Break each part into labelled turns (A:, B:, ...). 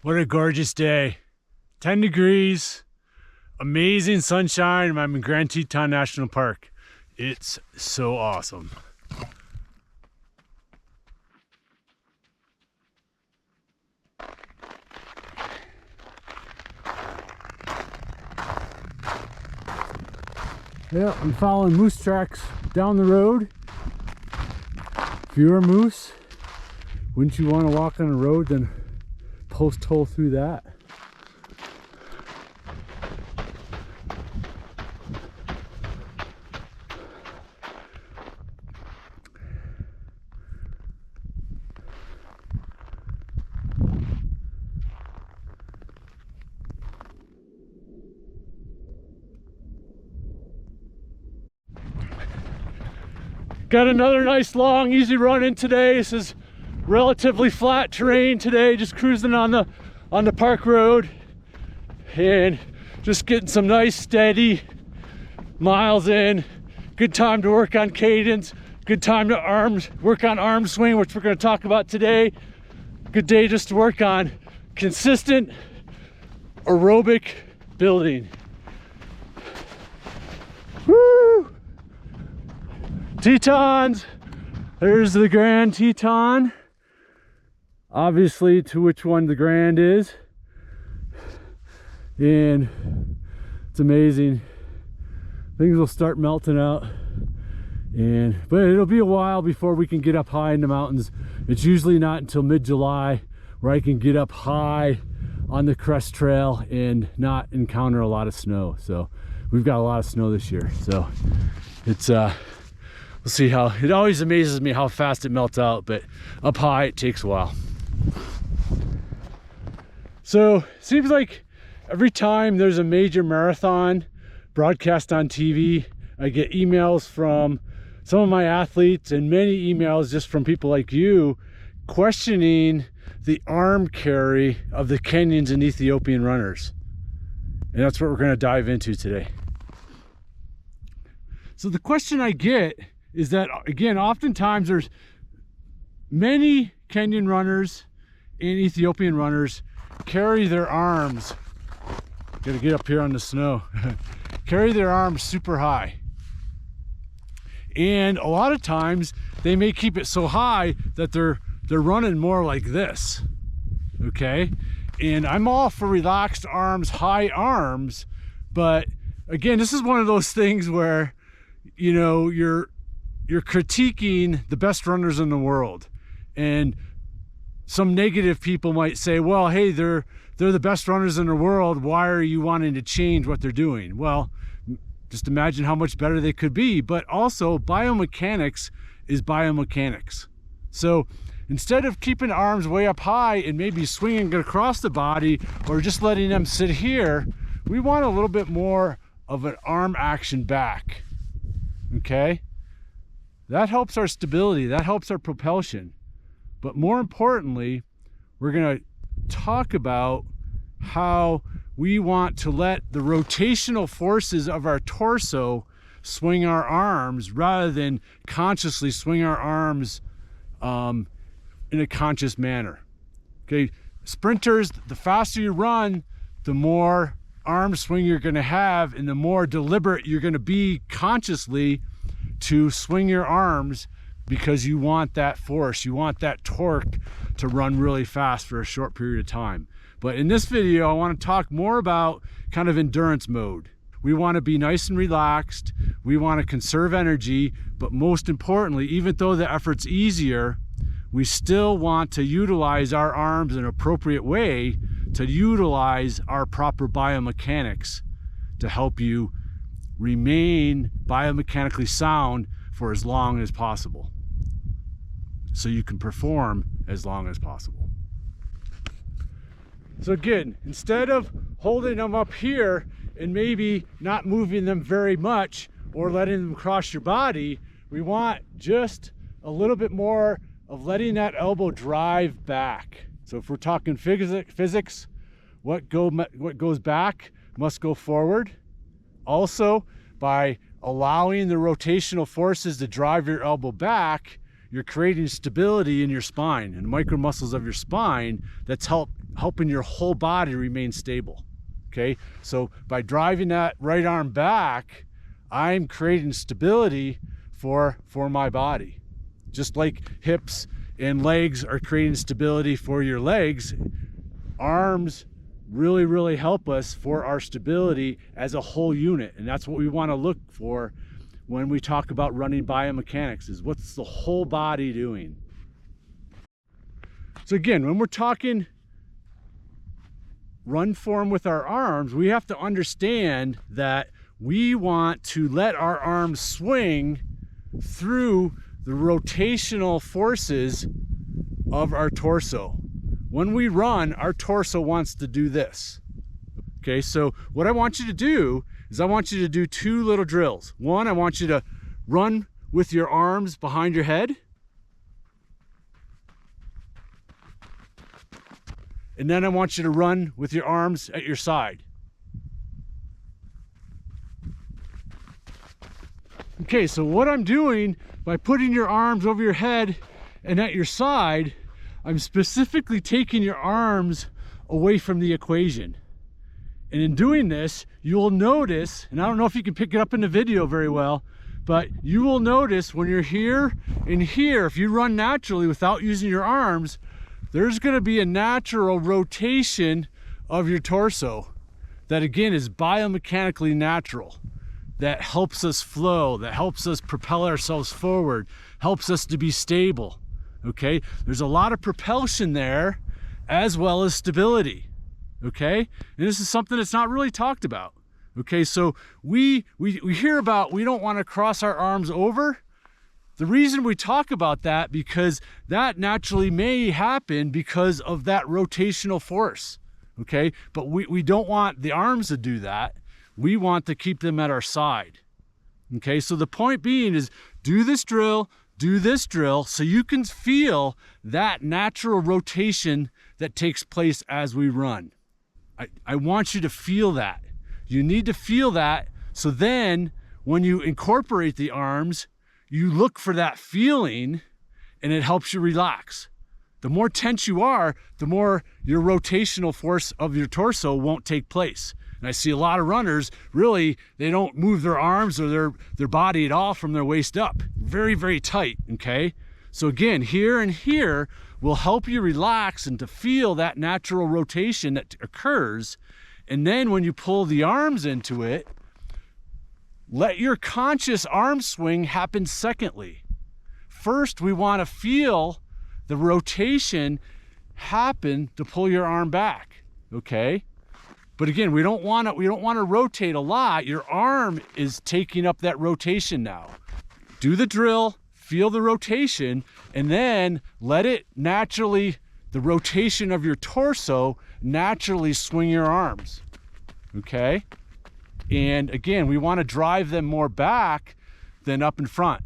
A: What a gorgeous day. 10 degrees, amazing sunshine. I'm in Grand Teton National Park. It's so awesome. Yeah, I'm following moose tracks down the road. Fewer moose. Wouldn't you want to walk on a road then post hole through that? Got another nice long easy run in today. This is relatively flat terrain today, just cruising on the park road and just getting some nice steady miles in. Good time to work on cadence, good time to work on arm swing, which we're going to talk about today. Good day just to work on consistent aerobic building. Woo! Tetons, there's the Grand Teton. Obviously to which one the Grand is. And it's amazing. Things will start melting out. But it'll be a while before we can get up high in the mountains. It's usually not until mid-July where I can get up high on the crest trail and not encounter a lot of snow. So we've got a lot of snow this year. So it's we'll see how, it always amazes me how fast it melts out, but up high it takes a while. So seems like every time there's a major marathon broadcast on TV, I get emails from some of my athletes and many emails just from people like you questioning the arm carry of the Kenyans and Ethiopian runners. And that's what we're going to dive into today. So the question I get is that, again, oftentimes there's many Kenyan runners and Ethiopian runners carry their arms, gotta get up here on the snow, carry their arms super high. And a lot of times they may keep it so high that they're running more like this, okay? And I'm all for relaxed arms, high arms, but again, this is one of those things where, you know, you're critiquing the best runners in the world, and some negative people might say, well, hey, they're the best runners in the world, why are you wanting to change what they're doing? Well, just imagine how much better they could be. But also, biomechanics is biomechanics. So instead of keeping arms way up high and maybe swinging across the body or just letting them sit here, we want a little bit more of an arm action back, okay? That helps our stability, that helps our propulsion. But more importantly, we're going to talk about how we want to let the rotational forces of our torso swing our arms rather than consciously swing our arms in a conscious manner. Okay, sprinters, the faster you run, the more arm swing you're going to have and the more deliberate you're going to be consciously to swing your arms, because you want that force, you want that torque to run really fast for a short period of time. But in this video, I want to talk more about kind of endurance mode. We want to be nice and relaxed, we want to conserve energy, but most importantly, even though the effort's easier, we still want to utilize our arms in an appropriate way to utilize our proper biomechanics to help you remain biomechanically sound for as long as possible, so you can perform as long as possible. So again, instead of holding them up here and maybe not moving them very much or letting them cross your body, we want just a little bit more of letting that elbow drive back. So if we're talking physics, what goes back must go forward. Also, by allowing the rotational forces to drive your elbow back, you're creating stability in your spine and micro muscles of your spine that's helping your whole body remain stable. Okay, so by driving that right arm back, I'm creating stability for my body. Just like hips and legs are creating stability for your legs, arms really help us for our stability as a whole unit. And that's what we want to look for when we talk about running biomechanics, is what's the whole body doing. So again, when we're talking run form with our arms, we have to understand that we want to let our arms swing through the rotational forces of our torso. When we run, our torso wants to do this. Okay, so what I want you to do is I want you to do two little drills. One, I want you to run with your arms behind your head. And then I want you to run with your arms at your side. Okay, so what I'm doing by putting your arms over your head and at your side, I'm specifically taking your arms away from the equation. And in doing this, you'll notice, and I don't know if you can pick it up in the video very well, but you will notice when you're here and here, if you run naturally without using your arms, there's going to be a natural rotation of your torso that again is biomechanically natural, that helps us flow, that helps us propel ourselves forward, helps us to be stable. Okay, there's a lot of propulsion there as well as stability. Okay, and this is something that's not really talked about. Okay, so we hear about we don't want to cross our arms over. The reason we talk about that, because that naturally may happen because of that rotational force. Okay, but we don't want the arms to do that. We want to keep them at our side. Okay, so the point being is do this drill so you can feel that natural rotation that takes place as we run. I want you to feel that. You need to feel that, so then when you incorporate the arms, you look for that feeling and it helps you relax. The more tense you are, the more your rotational force of your torso won't take place. And I see a lot of runners, really, they don't move their arms or their body at all from their waist up. Very tight, okay? So again, here and here will help you relax and to feel that natural rotation that occurs. And then when you pull the arms into it, let your conscious arm swing happen secondly. First, we want to feel the rotation happen to pull your arm back, okay? But again, we don't want to rotate a lot. Your arm is taking up that rotation now. Do the drill, feel the rotation, and then let it naturally, the rotation of your torso, naturally swing your arms, okay? And again, we want to drive them more back than up in front.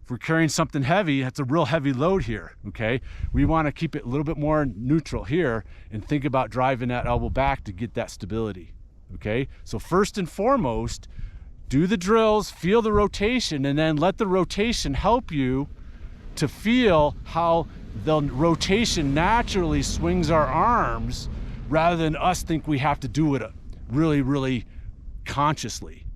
A: If we're carrying something heavy, that's a real heavy load here, okay? We want to keep it a little bit more neutral here and think about driving that elbow back to get that stability, okay? So first and foremost, do the drills, feel the rotation, and then let the rotation help you to feel how the rotation naturally swings our arms rather than us think we have to do it really consciously.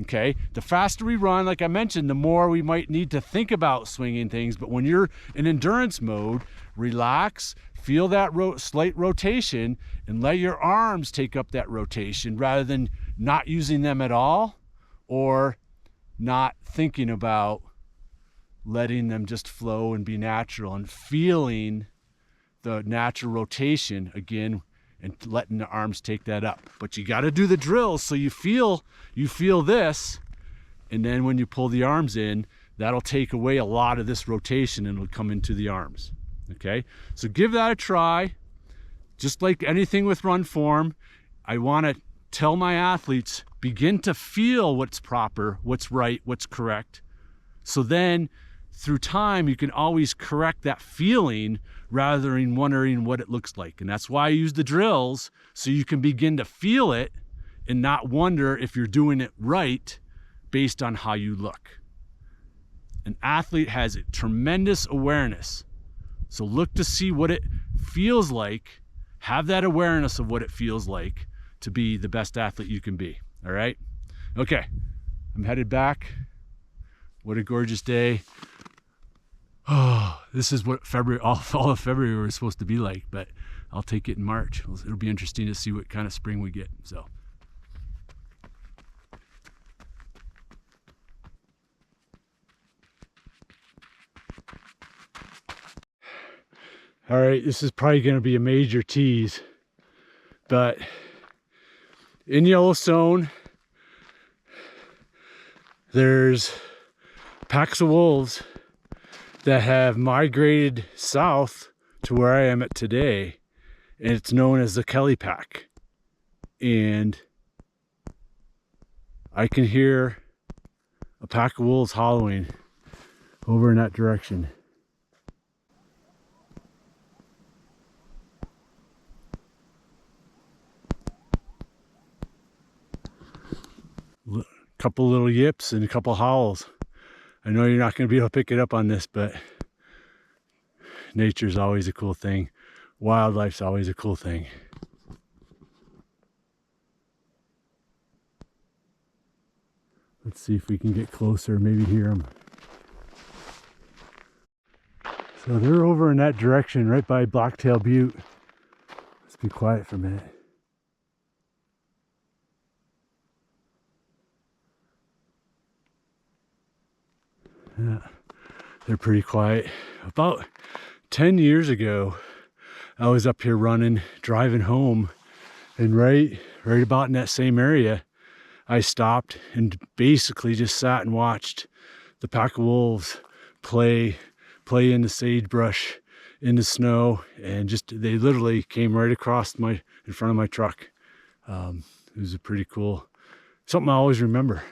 A: Okay, the faster we run, like I mentioned, the more we might need to think about swinging things. But when you're in endurance mode, relax, feel that slight rotation, and let your arms take up that rotation rather than not using them at all or not thinking about letting them just flow and be natural and feeling the natural rotation again and letting the arms take that up. But you got to do the drills so you feel this, and then when you pull the arms in, that'll take away a lot of this rotation and it'll come into the arms. Okay, so give that a try. Just like anything with run form, I want to tell my athletes, begin to feel what's proper, what's right, what's correct. So then through time, you can always correct that feeling rather than wondering what it looks like. And that's why I use the drills, so you can begin to feel it and not wonder if you're doing it right based on how you look. An athlete has a tremendous awareness. So look to see what it feels like Have that awareness of what it feels like to be the best athlete you can be. All right. Okay. I'm headed back. What a gorgeous day. Oh, this is what February, all of February was supposed to be like, but I'll take it in March. It'll be interesting to see what kind of spring we get. So. All right, this is probably going to be a major tease, but in Yellowstone, there's packs of wolves that have migrated south to where I am at today, and it's known as the Kelly Pack. And I can hear a pack of wolves hollowing over in that direction. Couple little yips and a couple howls. I know you're not going to be able to pick it up on this, but nature's always a cool thing. Wildlife's always a cool thing. Let's see if we can get closer, maybe hear them. So they're over in that direction, right by Blacktail Butte. Let's be quiet for a minute. Yeah, they're pretty quiet. About 10 years ago, I was up here running, driving home, and right about in that same area, I stopped and basically just sat and watched the pack of wolves play in the sagebrush, in the snow, and they literally came right across in front of my truck. It was a pretty cool, something I always remember.